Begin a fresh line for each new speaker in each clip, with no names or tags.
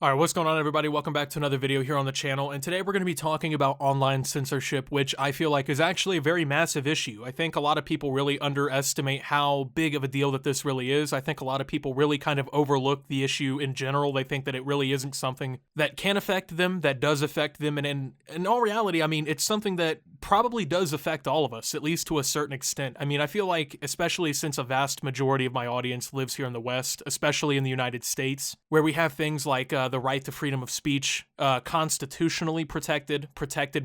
Alright, what's going on everybody? Welcome back to another video here on the channel, and today we're going to be talking about online censorship, which I feel like is actually a very massive issue. I think a lot of people really underestimate how big of a deal that this really is. I think a lot of people really kind of overlook the issue in general. They think that it really isn't something that can affect them, that does affect them, and in all reality, I mean, it's something that probably does affect all of us, at least to a certain extent. I mean, I feel like, especially since a vast majority of my audience lives here in the West, especially in the United States, where we have things like the right to freedom of speech, constitutionally protected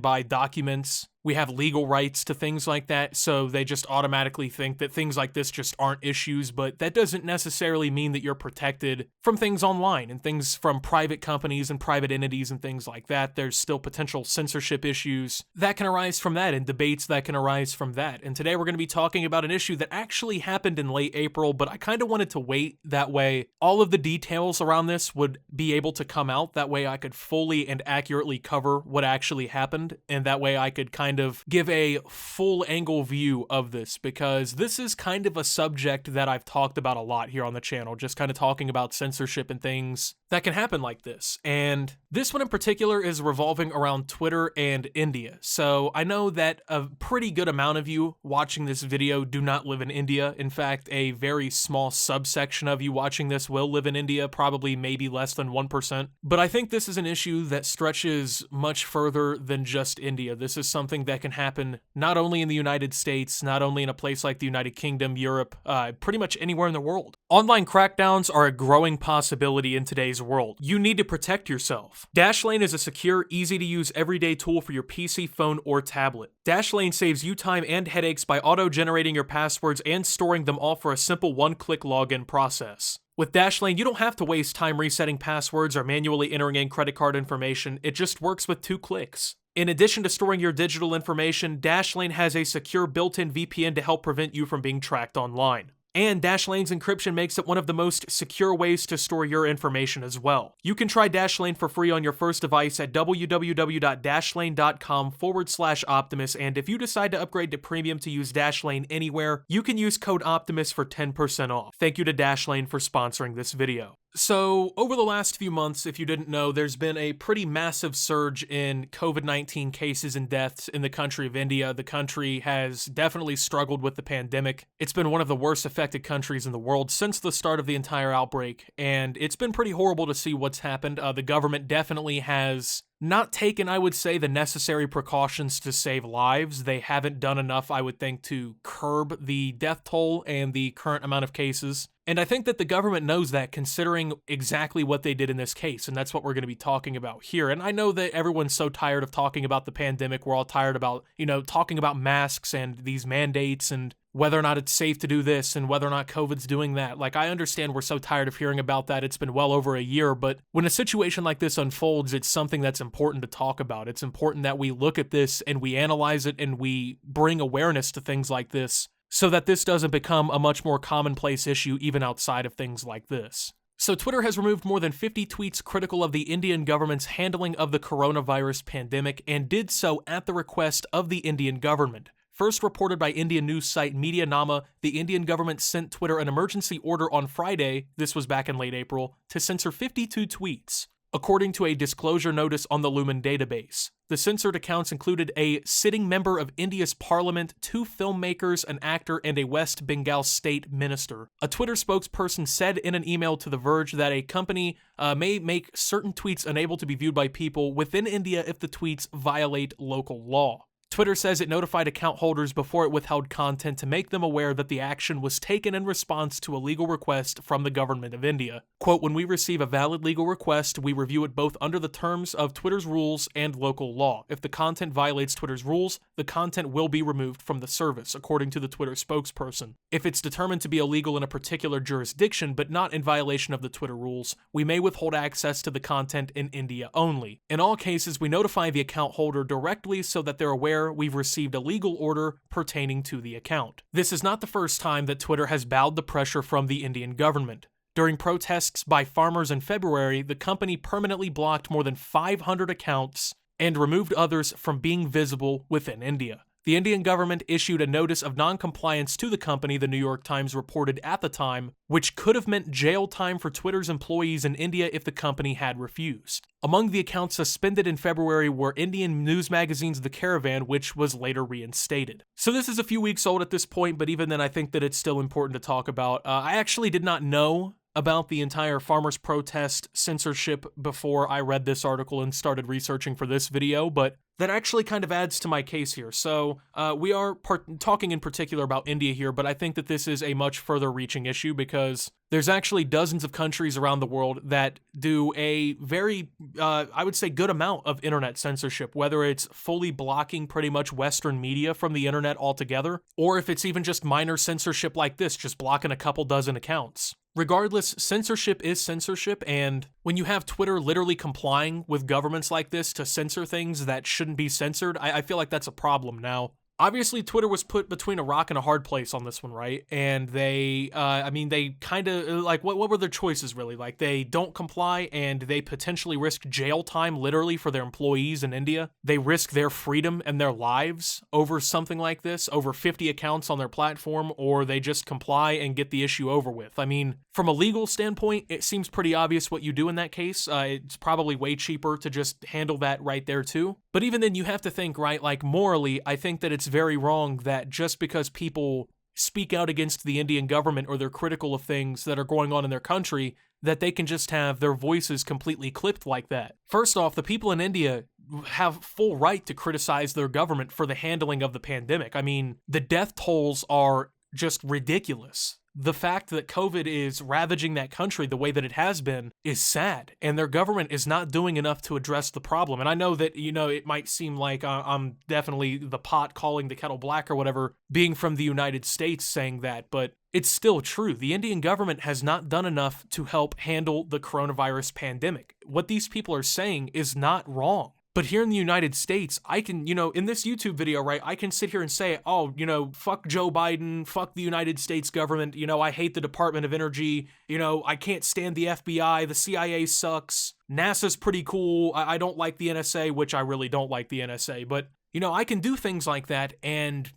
by documents. We have legal rights to things like that, so they just automatically think that things like this just aren't issues, but that doesn't necessarily mean that you're protected from things online and things from private companies and private entities and things like that. There's still potential censorship issues that can arise from that and debates that can arise from that. And today we're going to be talking about an issue that actually happened in late April, but I kind of wanted to wait. That way all of the details around this would be able to come out. That way I could fully and accurately cover what actually happened, and that way I could kind of give a full angle view of this, because this is kind of a subject that I've talked about a lot here on the channel, just kind of talking about censorship and things that can happen like this. And this one in particular is revolving around Twitter and India. So I know that a pretty good amount of you watching this video do not live in India. In fact, a very small subsection of you watching this will live in India, probably maybe less than 1%. But I think this is an issue that stretches much further than just India. This is something that can happen not only in the United States, not only in a place like the United Kingdom, Europe, pretty much anywhere in the world. Online crackdowns are a growing possibility in today's world. You need to protect yourself. Dashlane is a secure, easy-to-use everyday tool for your PC, phone, or tablet. Dashlane saves you time and headaches by auto-generating your passwords and storing them all for a simple one-click login process. With Dashlane, you don't have to waste time resetting passwords or manually entering in credit card information. It just works with 2 clicks. In addition to storing your digital information, Dashlane has a secure built-in VPN to help prevent you from being tracked online. And Dashlane's encryption makes it one of the most secure ways to store your information as well. You can try Dashlane for free on your first device at www.dashlane.com/Optimus, and if you decide to upgrade to premium to use Dashlane anywhere, you can use code Optimus for 10% off. Thank you to Dashlane for sponsoring this video. So, over the last few months, if you didn't know, there's been a pretty massive surge in COVID-19 cases and deaths in the country of India. The country has definitely struggled with the pandemic. It's been one of the worst affected countries in the world since the start of the entire outbreak, and it's been pretty horrible to see what's happened. The government definitely has not taken, I would say, the necessary precautions to save lives. They haven't done enough, I would think, to curb the death toll and the current amount of cases. And I think that the government knows that, considering exactly what they did in this case, and that's what we're going to be talking about here. And I know that everyone's so tired of talking about the pandemic. We're all tired about, talking about masks and these mandates and whether or not it's safe to do this and whether or not COVID's doing that. Like, I understand we're so tired of hearing about that. It's been well over a year, but when a situation like this unfolds, it's something that's important to talk about. It's important that we look at this and we analyze it and we bring awareness to things like this, so that this doesn't become a much more commonplace issue even outside of things like this. So Twitter has removed more than 50 tweets critical of the Indian government's handling of the coronavirus pandemic, and did so at the request of the Indian government. First reported by Indian news site Medianama, the Indian government sent Twitter an emergency order on Friday, this was back in late April, to censor 52 tweets, according to a disclosure notice on the Lumen database. The censored accounts included a sitting member of India's parliament, 2 filmmakers, an actor, and a West Bengal state minister. A Twitter spokesperson said in an email to The Verge that a company may make certain tweets unable to be viewed by people within India if the tweets violate local law. Twitter says it notified account holders before it withheld content to make them aware that the action was taken in response to a legal request from the government of India. Quote, "When we receive a valid legal request, we review it both under the terms of Twitter's rules and local law. If the content violates Twitter's rules, the content will be removed from the service," according to the Twitter spokesperson. "If it's determined to be illegal in a particular jurisdiction but not in violation of the Twitter rules, we may withhold access to the content in India only. In all cases, we notify the account holder directly so that they're aware we've received a legal order pertaining to the account." This is not the first time that Twitter has bowed the pressure from the Indian government. During protests by farmers in February, the company permanently blocked more than 500 accounts and removed others from being visible within India. The the Indian government issued a notice of non-compliance to the company, the New York Times reported at the time, which could have meant jail time for Twitter's employees in India if the company had refused. Among the accounts suspended in February were Indian news magazines The Caravan, which was later reinstated. So this is a few weeks old at this point, but even then I think that it's still important to talk about. I actually did not know about the entire farmers' protest censorship before I read this article and started researching for this video, but that actually kind of adds to my case here. So we are talking in particular about India here, but I think that this is a much further reaching issue because there's actually dozens of countries around the world that do a very, I would say, good amount of internet censorship, whether it's fully blocking pretty much Western media from the internet altogether, or if it's even just minor censorship like this, just blocking a couple dozen accounts. Regardless, censorship is censorship, and when you have Twitter literally complying with governments like this to censor things that shouldn't be censored, I feel like that's a problem now. Obviously, Twitter was put between a rock and a hard place on this one, right? And they, they kind of, like, what were their choices, really? Like, they don't comply, and they potentially risk jail time, literally, for their employees in India. They risk their freedom and their lives over something like this, over 50 accounts on their platform, or they just comply and get the issue over with. I mean, from a legal standpoint, it seems pretty obvious what you do in that case. It's probably way cheaper to just handle that right there, too. But even then, you have to think, right, like, morally, I think that it's very wrong that just because people speak out against the Indian government or they're critical of things that are going on in their country, that they can just have their voices completely clipped like that. First off, the people in India have full right to criticize their government for the handling of the pandemic. I mean, the death tolls are just ridiculous. The fact that COVID is ravaging that country the way that it has been is sad, and their government is not doing enough to address the problem. And I know that, it might seem like I'm definitely the pot calling the kettle black or whatever, being from the United States saying that, but it's still true. The Indian government has not done enough to help handle the coronavirus pandemic. What these people are saying is not wrong. But here in the United States, I can, in this YouTube video, right, I can sit here and say, oh, fuck Joe Biden, fuck the United States government, I hate the Department of Energy, I can't stand the FBI, the CIA sucks, NASA's pretty cool, I don't like the NSA, which I really don't like the NSA, but, I can do things like that, and,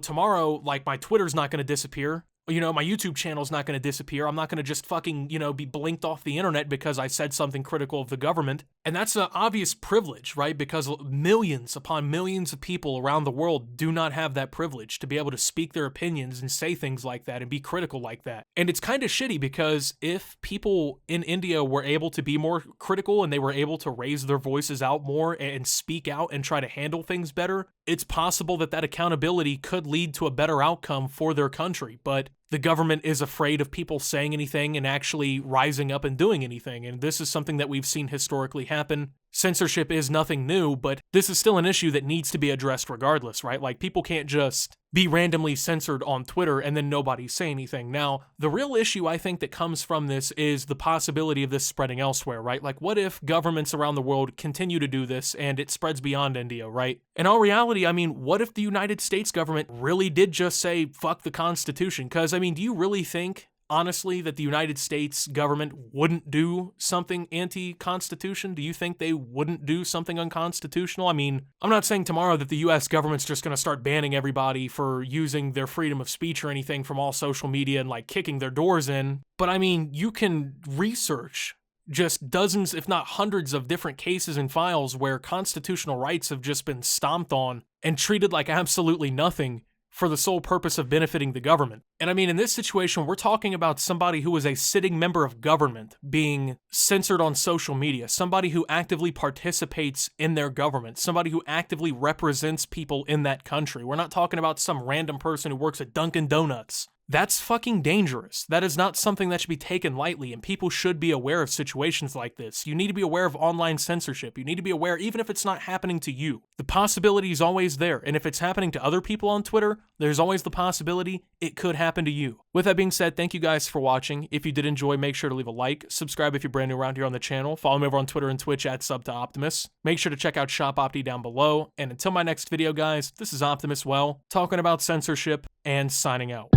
tomorrow, like, my Twitter's not going to disappear. My YouTube channel's not going to disappear. I'm not going to just fucking, be blinked off the internet because I said something critical of the government. And that's an obvious privilege, right? Because millions upon millions of people around the world do not have that privilege to be able to speak their opinions and say things like that and be critical like that. And it's kind of shitty because if people in India were able to be more critical and they were able to raise their voices out more and speak out and try to handle things better, it's possible that accountability could lead to a better outcome for their country. But the government is afraid of people saying anything and actually rising up and doing anything, and this is something that we've seen historically happen. Censorship is nothing new, but this is still an issue that needs to be addressed regardless, right? Like, people can't just be randomly censored on Twitter and then nobody say anything. Now, the real issue I think that comes from this is the possibility of this spreading elsewhere, right? Like, what if governments around the world continue to do this and it spreads beyond India, right? In all reality, I mean, what if the United States government really did just say, fuck the Constitution? Because, I mean, do you really think, honestly, that the United States government wouldn't do something anti-constitution? Do you think they wouldn't do something unconstitutional? I mean, I'm not saying tomorrow that the US government's just going to start banning everybody for using their freedom of speech or anything from all social media and, like, kicking their doors in, but I mean, you can research just dozens, if not hundreds, of different cases and files where constitutional rights have just been stomped on and treated like absolutely nothing for the sole purpose of benefiting the government. And I mean, in this situation, we're talking about somebody who is a sitting member of government being censored on social media, somebody who actively participates in their government, somebody who actively represents people in that country. We're not talking about some random person who works at Dunkin' Donuts. That's fucking dangerous. That is not something that should be taken lightly, and people should be aware of situations like this. You need to be aware of online censorship. You need to be aware, even if it's not happening to you. The possibility is always there, and if it's happening to other people on Twitter, there's always the possibility it could happen to you. With that being said, thank you guys for watching. If you did enjoy, make sure to leave a like, subscribe if you're brand new around here on the channel, follow me over on Twitter and Twitch at @SubToOptimus. Make sure to check out Shop Opti down below, and until my next video, guys, this is Optimus talking about censorship and signing out.